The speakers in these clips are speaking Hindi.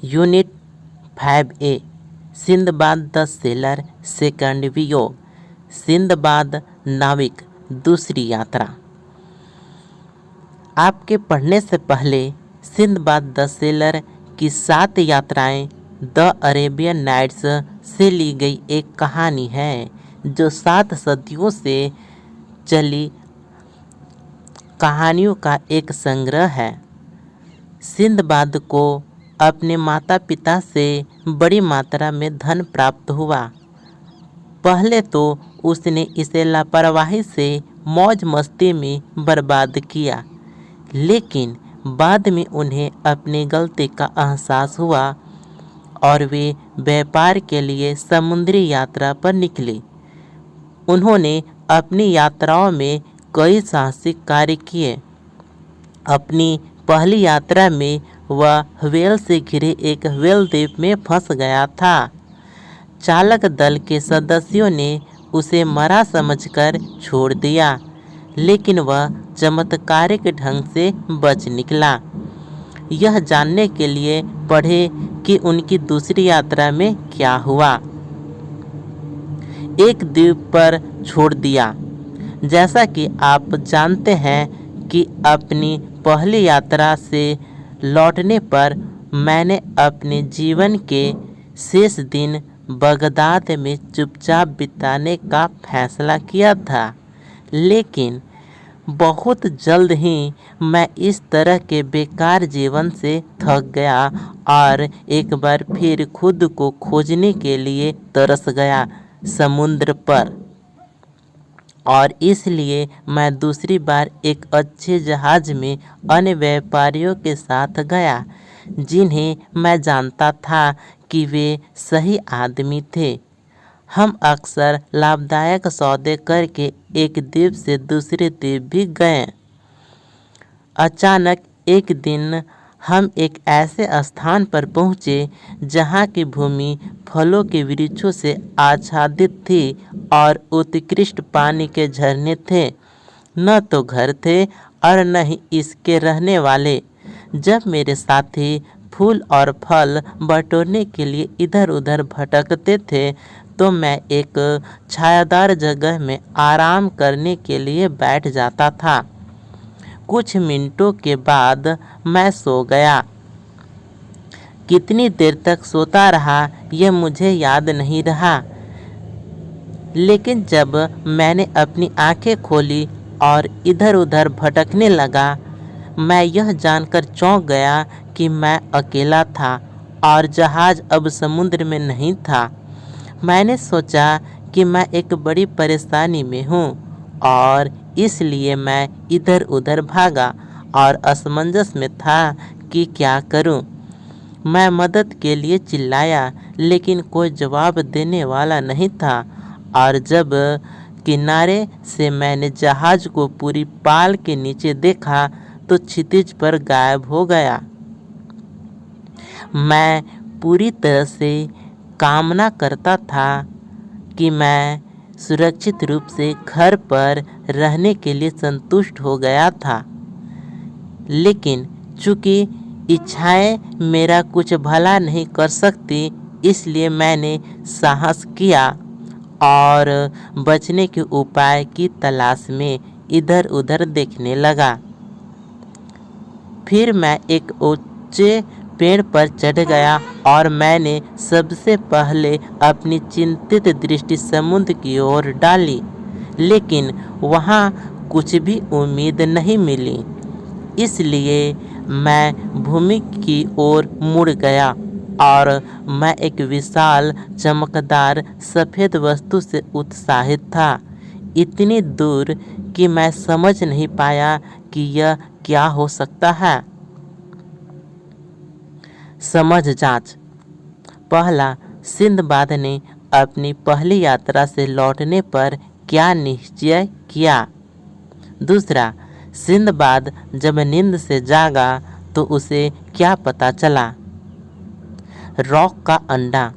Unit 5A Sinbad the seller second वियोग सिंदबाद नाविक दूसरी यात्रा। आपके पढ़ने से पहले सिंदबाद द सेलर की 7 यात्राएं द अरेबियन नाइट्स से ली गई एक कहानी है जो 7 सदियों से चली कहानियों का एक संग्रह है। सिंदबाद को अपने माता पिता से बड़ी मात्रा में धन प्राप्त हुआ। पहले तो उसने इसे लापरवाही से मौज मस्ती में बर्बाद किया, लेकिन बाद में उन्हें अपनी गलती का एहसास हुआ और वे व्यापार के लिए समुद्री यात्रा पर निकले। उन्होंने अपनी यात्राओं में कई साहसिक कार्य किए। अपनी पहली यात्रा में वह व्हेल से घिरे एक व्हेल द्वीप में फंस गया था। चालक दल के सदस्यों ने उसे मरा समझकर छोड़ दिया, लेकिन वह चमत्कारिक ढंग से बच निकला। यह जानने के लिए पढ़े कि उनकी दूसरी यात्रा में क्या हुआ। एक द्वीप पर छोड़ दिया। जैसा कि आप जानते हैं कि अपनी पहली यात्रा से लौटने पर मैंने अपने जीवन के शेष दिन बगदाद में चुपचाप बिताने का फैसला किया था, लेकिन बहुत जल्द ही मैं इस तरह के बेकार जीवन से थक गया और एक बार फिर खुद को खोजने के लिए तरस गया समुद्र पर। और इसलिए मैं दूसरी बार एक अच्छे जहाज में अन्य व्यापारियों के साथ गया, जिन्हें मैं जानता था कि वे सही आदमी थे। हम अक्सर लाभदायक सौदे करके एक द्वीप से दूसरे द्वीप भी गए। अचानक एक दिन हम एक ऐसे स्थान पर पहुँचे जहाँ की भूमि फलों के वृक्षों से आच्छादित थी और उत्कृष्ट पानी के झरने थे। न तो घर थे और न ही इसके रहने वाले। जब मेरे साथी फूल और फल बटोरने के लिए इधर उधर भटकते थे तो मैं एक छायादार जगह में आराम करने के लिए बैठ जाता था। कुछ मिनटों के बाद मैं सो गया। कितनी देर तक सोता रहा यह मुझे याद नहीं रहा, लेकिन जब मैंने अपनी आंखें खोली और इधर उधर भटकने लगा, मैं यह जानकर चौंक गया कि मैं अकेला था और जहाज अब समुद्र में नहीं था। मैंने सोचा कि मैं एक बड़ी परेशानी में हूँ और इसलिए मैं इधर उधर भागा और असमंजस में था कि क्या करूं। मैं मदद के लिए चिल्लाया, लेकिन कोई जवाब देने वाला नहीं था और जब किनारे से मैंने जहाज को पूरी पाल के नीचे देखा तो क्षितिज पर गायब हो गया। मैं पूरी तरह से कामना करता था कि मैं सुरक्षित रूप से घर पर रहने के लिए संतुष्ट हो गया था, लेकिन चूंकि इच्छाएं मेरा कुछ भला नहीं कर सकती, इसलिए मैंने साहस किया और बचने के उपाय की तलाश में इधर उधर देखने लगा। फिर मैं एक ऊंचे पेड़ पर चढ़ गया और मैंने सबसे पहले अपनी चिंतित दृष्टि समुद्र की ओर डाली, लेकिन वहाँ कुछ भी उम्मीद नहीं मिली। इसलिए मैं भूमि की ओर मुड़ गया और मैं एक विशाल चमकदार सफ़ेद वस्तु से उत्साहित था, इतनी दूर कि मैं समझ नहीं पाया कि यह क्या हो सकता है। समझ जांच। पहला, सिंदबाद ने अपनी पहली यात्रा से लौटने पर क्या निश्चय किया। दूसरा, सिंदबाद जब नींद से जागा तो उसे क्या पता चला। रॉक का अंडा।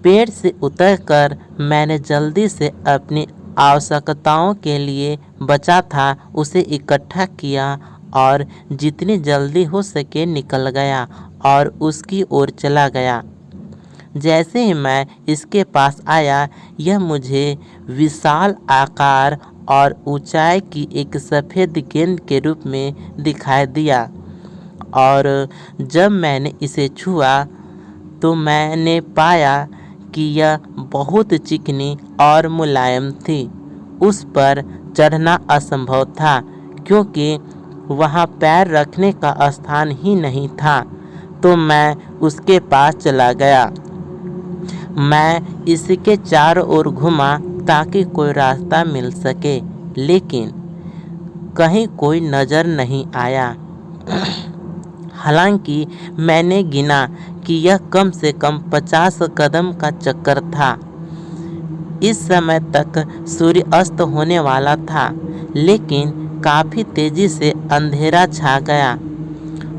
पेड़ से उतरकर मैंने जल्दी से अपनी आवश्यकताओं के लिए बचा था उसे इकट्ठा किया और जितनी जल्दी हो सके निकल गया और उसकी ओर चला गया। जैसे ही मैं इसके पास आया, यह मुझे विशाल आकार और ऊंचाई की एक सफ़ेद गेंद के रूप में दिखाई दिया, और जब मैंने इसे छुआ तो मैंने पाया कि यह बहुत चिकनी और मुलायम थी। उस पर चढ़ना असंभव था क्योंकि वहाँ पैर रखने का स्थान ही नहीं था। तो मैं उसके पास चला गया। मैं इसके चारों ओर घूमा ताकि कोई रास्ता मिल सके, लेकिन कहीं कोई नज़र नहीं आया। हालांकि मैंने गिना कि यह कम से कम 50 कदम का चक्कर था। इस समय तक सूर्य अस्त होने वाला था, लेकिन काफ़ी तेज़ी से अंधेरा छा गया।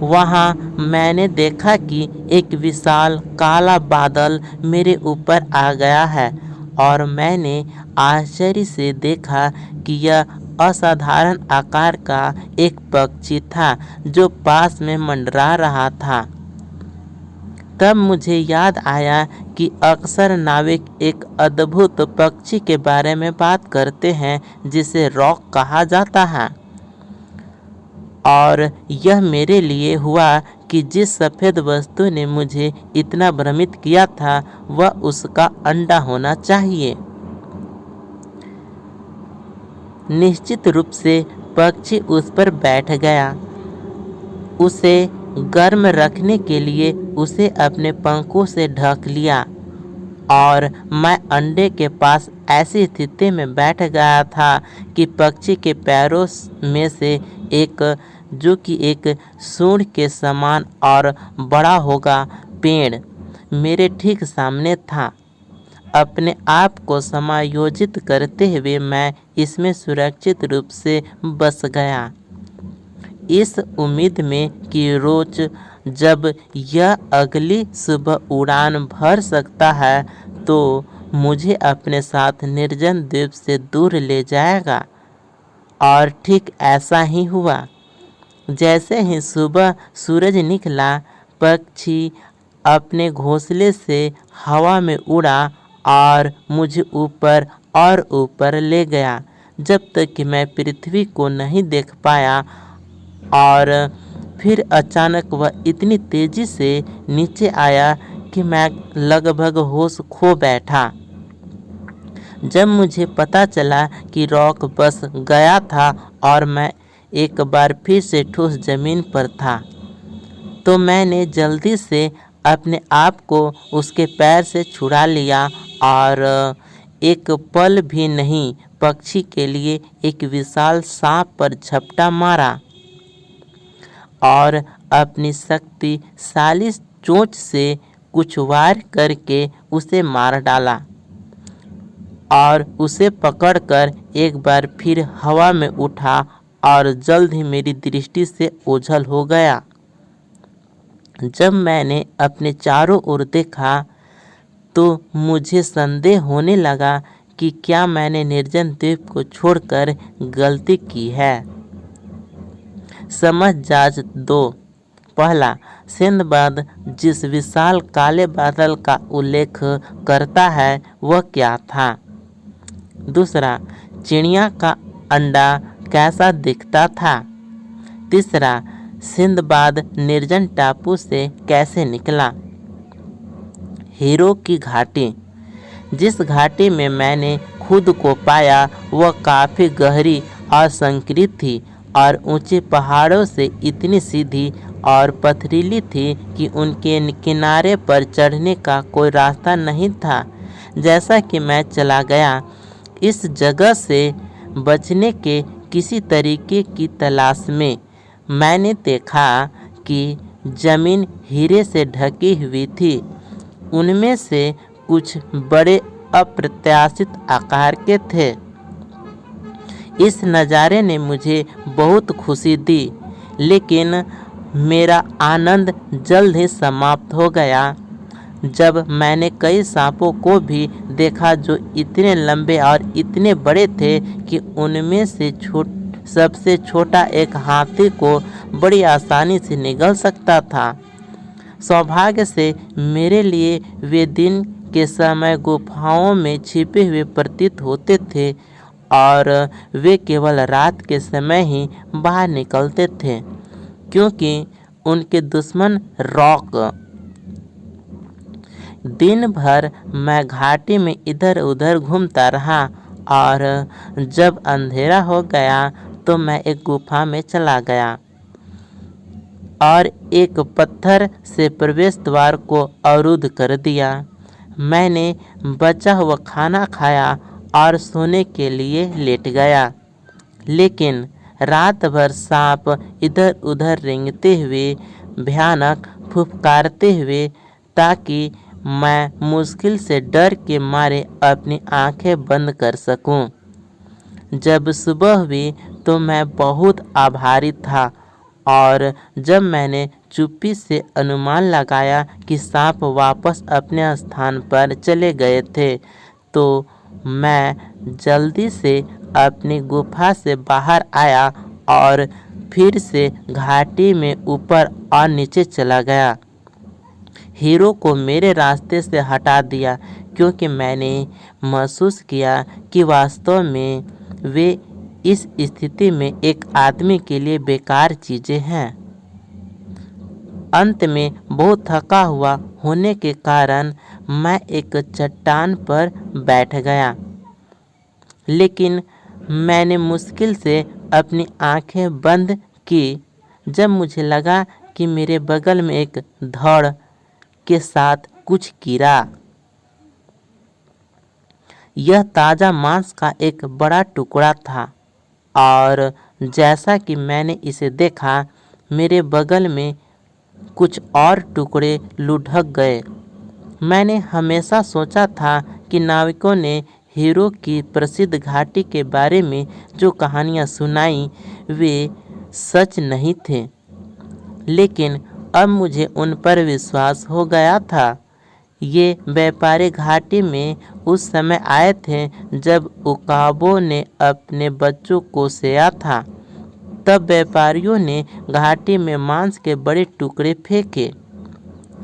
वहाँ मैंने देखा कि एक विशाल काला बादल मेरे ऊपर आ गया है, और मैंने आश्चर्य से देखा कि यह असाधारण आकार का एक पक्षी था जो पास में मंडरा रहा था। तब मुझे याद आया कि अक्सर नाविक एक अद्भुत पक्षी के बारे में बात करते हैं जिसे रॉक कहा जाता है, और यह मेरे लिए हुआ कि जिस सफ़ेद वस्तु ने मुझे इतना भ्रमित किया था वह उसका अंडा होना चाहिए। निश्चित रूप से पक्षी उस पर बैठ गया। उसे गर्म रखने के लिए उसे अपने पंखों से ढक लिया, और मैं अंडे के पास ऐसी स्थिति में बैठ गया था कि पक्षी के पैरों में से एक, जो कि एक सूंड के समान और बड़ा होगा पेड़, मेरे ठीक सामने था। अपने आप को समायोजित करते हुए मैं इसमें सुरक्षित रूप से बस गया, इस उम्मीद में कि रोज जब यह अगली सुबह उड़ान भर सकता है तो मुझे अपने साथ निर्जन द्वीप से दूर ले जाएगा। और ठीक ऐसा ही हुआ। जैसे ही सुबह सूरज निकला, पक्षी अपने घोंसले से हवा में उड़ा और मुझे ऊपर और ऊपर ले गया, जब तक कि मैं पृथ्वी को नहीं देख पाया। और फिर अचानक वह इतनी तेज़ी से नीचे आया कि मैं लगभग होश खो बैठा। जब मुझे पता चला कि रॉक बस गया था और मैं एक बार फिर से ठोस ज़मीन पर था, तो मैंने जल्दी से अपने आप को उसके पैर से छुड़ा लिया और एक पल भी नहीं पक्षी के लिए एक विशाल सांप पर झपटा मारा और अपनी शक्तिशाली चोंच से कुछ वार करके उसे मार डाला, और उसे पकड़कर एक बार फिर हवा में उठा और जल्द ही मेरी दृष्टि से ओझल हो गया। जब मैंने अपने चारों ओर देखा तो मुझे संदेह होने लगा कि क्या मैंने निर्जन द्वीप को छोड़कर गलती की है। समझ जांच 2। पहला, सिंदबाद जिस विशाल काले बादल का उल्लेख करता है वह क्या था। दूसरा, चिड़िया का अंडा कैसा दिखता था। तीसरा, सिंदबाद निर्जन टापू से कैसे निकला। हीरो की घाटी। जिस घाटी में मैंने खुद को पाया वह काफ़ी गहरी और संकीर्ण थी और ऊंचे पहाड़ों से इतनी सीधी और पथरीली थी कि उनके किनारे पर चढ़ने का कोई रास्ता नहीं था। जैसा कि मैं चला गया, इस जगह से बचने के किसी तरीके की तलाश में, मैंने देखा कि ज़मीन हीरे से ढकी हुई थी। उनमें से कुछ बड़े अप्रत्याशित आकार के थे। इस नज़ारे ने मुझे बहुत खुशी दी, लेकिन मेरा आनंद जल्द ही समाप्त हो गया जब मैंने कई सांपों को भी देखा जो इतने लंबे और इतने बड़े थे कि उनमें से सबसे छोटा एक हाथी को बड़ी आसानी से निगल सकता था। सौभाग्य से मेरे लिए वे दिन के समय गुफाओं में छिपे हुए प्रतीत होते थे और वे केवल रात के समय ही बाहर निकलते थे, क्योंकि उनके दुश्मन रॉक। दिन भर मैं घाटी में इधर उधर घूमता रहा और जब अंधेरा हो गया तो मैं एक गुफा में चला गया और एक पत्थर से प्रवेश द्वार को अवरुद्ध कर दिया। मैंने बचा हुआ खाना खाया और सोने के लिए लेट गया, लेकिन रात भर सांप इधर उधर रेंगते हुए, भयानक फुफकारते हुए, ताकि मैं मुश्किल से डर के मारे अपनी आंखें बंद कर सकूं। जब सुबह हुई तो मैं बहुत आभारी था और जब मैंने चुप्पी से अनुमान लगाया कि सांप वापस अपने स्थान पर चले गए थे, तो मैं जल्दी से अपनी गुफा से बाहर आया और फिर से घाटी में ऊपर और नीचे चला गया। हीरो को मेरे रास्ते से हटा दिया, क्योंकि मैंने महसूस किया कि वास्तव में वे इस स्थिति में एक आदमी के लिए बेकार चीज़ें हैं। अंत में बहुत थका हुआ होने के कारण मैं एक चट्टान पर बैठ गया, लेकिन मैंने मुश्किल से अपनी आंखें बंद की जब मुझे लगा कि मेरे बगल में एक धड़ के साथ कुछ गिरा। यह ताज़ा मांस का एक बड़ा टुकड़ा था और जैसा कि मैंने इसे देखा, मेरे बगल में कुछ और टुकड़े लुढ़क गए। मैंने हमेशा सोचा था कि नाविकों ने हीरो की प्रसिद्ध घाटी के बारे में जो कहानियाँ सुनाई वे सच नहीं थे, लेकिन अब मुझे उन पर विश्वास हो गया था। ये व्यापारी घाटी में उस समय आए थे जब उकाबों ने अपने बच्चों को सेया था। तब व्यापारियों ने घाटी में मांस के बड़े टुकड़े फेंके।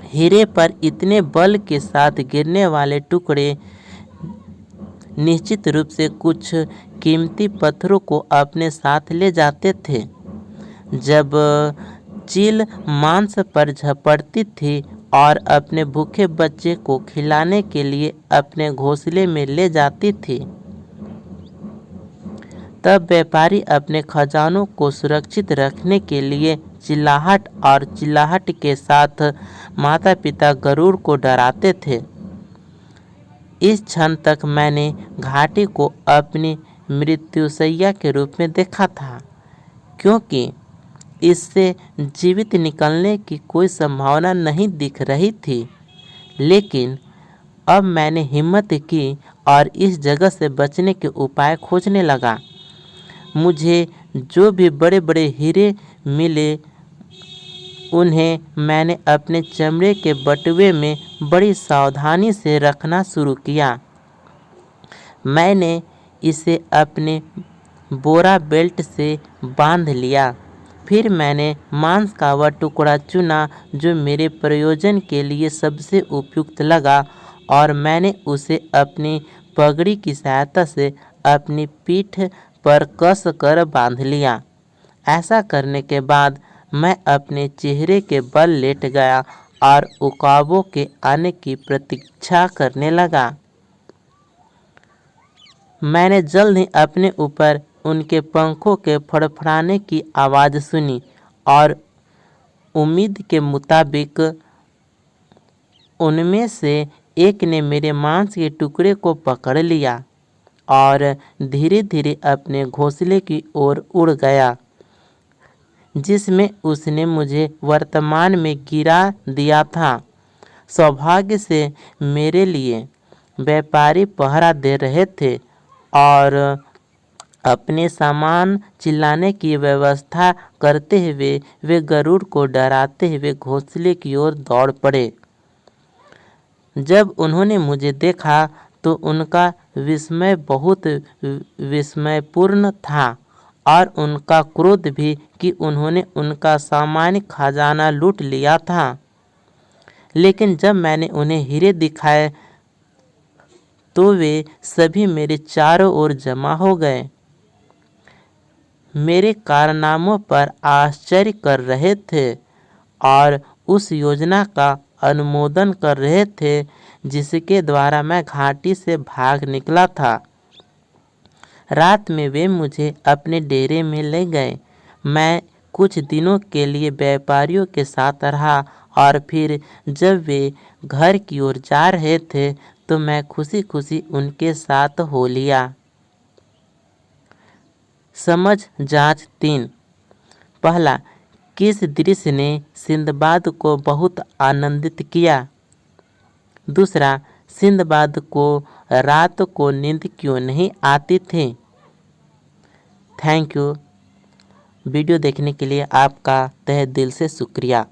हीरे पर इतने बल के साथ गिरने वाले टुकड़े निश्चित रूप से कुछ कीमती पत्थरों को अपने साथ ले जाते थे। जब चील मांस पर झपटती थी और अपने भूखे बच्चे को खिलाने के लिए अपने घोंसले में ले जाती थी, तब व्यापारी अपने खजानों को सुरक्षित रखने के लिए चिल्लाहट और चिल्लाहट के साथ माता पिता गरुड़ को डराते थे। इस क्षण तक मैंने घाटी को अपनी मृत्युशैया के रूप में देखा था, क्योंकि इससे जीवित निकलने की कोई संभावना नहीं दिख रही थी। लेकिन अब मैंने हिम्मत की और इस जगह से बचने के उपाय खोजने लगा। मुझे जो भी बड़े बड़े हीरे मिले उन्हें मैंने अपने चमड़े के बटुए में बड़ी सावधानी से रखना शुरू किया। मैंने इसे अपने बोरा बेल्ट से बांध लिया। फिर मैंने मांस का वह टुकड़ा चुना जो मेरे प्रयोजन के लिए सबसे उपयुक्त लगा और मैंने उसे अपनी पगड़ी की सहायता से अपनी पीठ पर कस कर बांध लिया। ऐसा करने के बाद मैं अपने चेहरे के बल लेट गया और उकाबों के आने की प्रतीक्षा करने लगा। मैंने जल्द ही अपने ऊपर उनके पंखों के फड़फड़ाने की आवाज़ सुनी और उम्मीद के मुताबिक उनमें से एक ने मेरे मांस के टुकड़े को पकड़ लिया और धीरे धीरे अपने घोंसले की ओर उड़ गया, जिसमें उसने मुझे वर्तमान में गिरा दिया था। सौभाग्य से मेरे लिए व्यापारी पहरा दे रहे थे और अपने सामान चिल्लाने की व्यवस्था करते हुए वे गरुड़ को डराते हुए घोंसले की ओर दौड़ पड़े। जब उन्होंने मुझे देखा तो उनका विस्मय बहुत विस्मयपूर्ण था और उनका क्रोध भी कि उन्होंने उनका सामान्य खजाना लूट लिया था। लेकिन जब मैंने उन्हें हीरे दिखाए तो वे सभी मेरे चारों ओर जमा हो गए, मेरे कारनामों पर आश्चर्य कर रहे थे और उस योजना का अनुमोदन कर रहे थे जिसके द्वारा मैं घाटी से भाग निकला था। रात में वे मुझे अपने डेरे में ले गए। मैं कुछ दिनों के लिए व्यापारियों के साथ रहा और फिर जब वे घर की ओर जा रहे थे तो मैं खुशी खुशी उनके साथ हो लिया। समझ जांच 3। पहला, किस दृश्य ने सिंदबाद को बहुत आनंदित किया? दूसरा, सिंदबाद को रात को नींद क्यों नहीं आती थी? Thank you. वीडियो देखने के लिए आपका तहे दिल से शुक्रिया।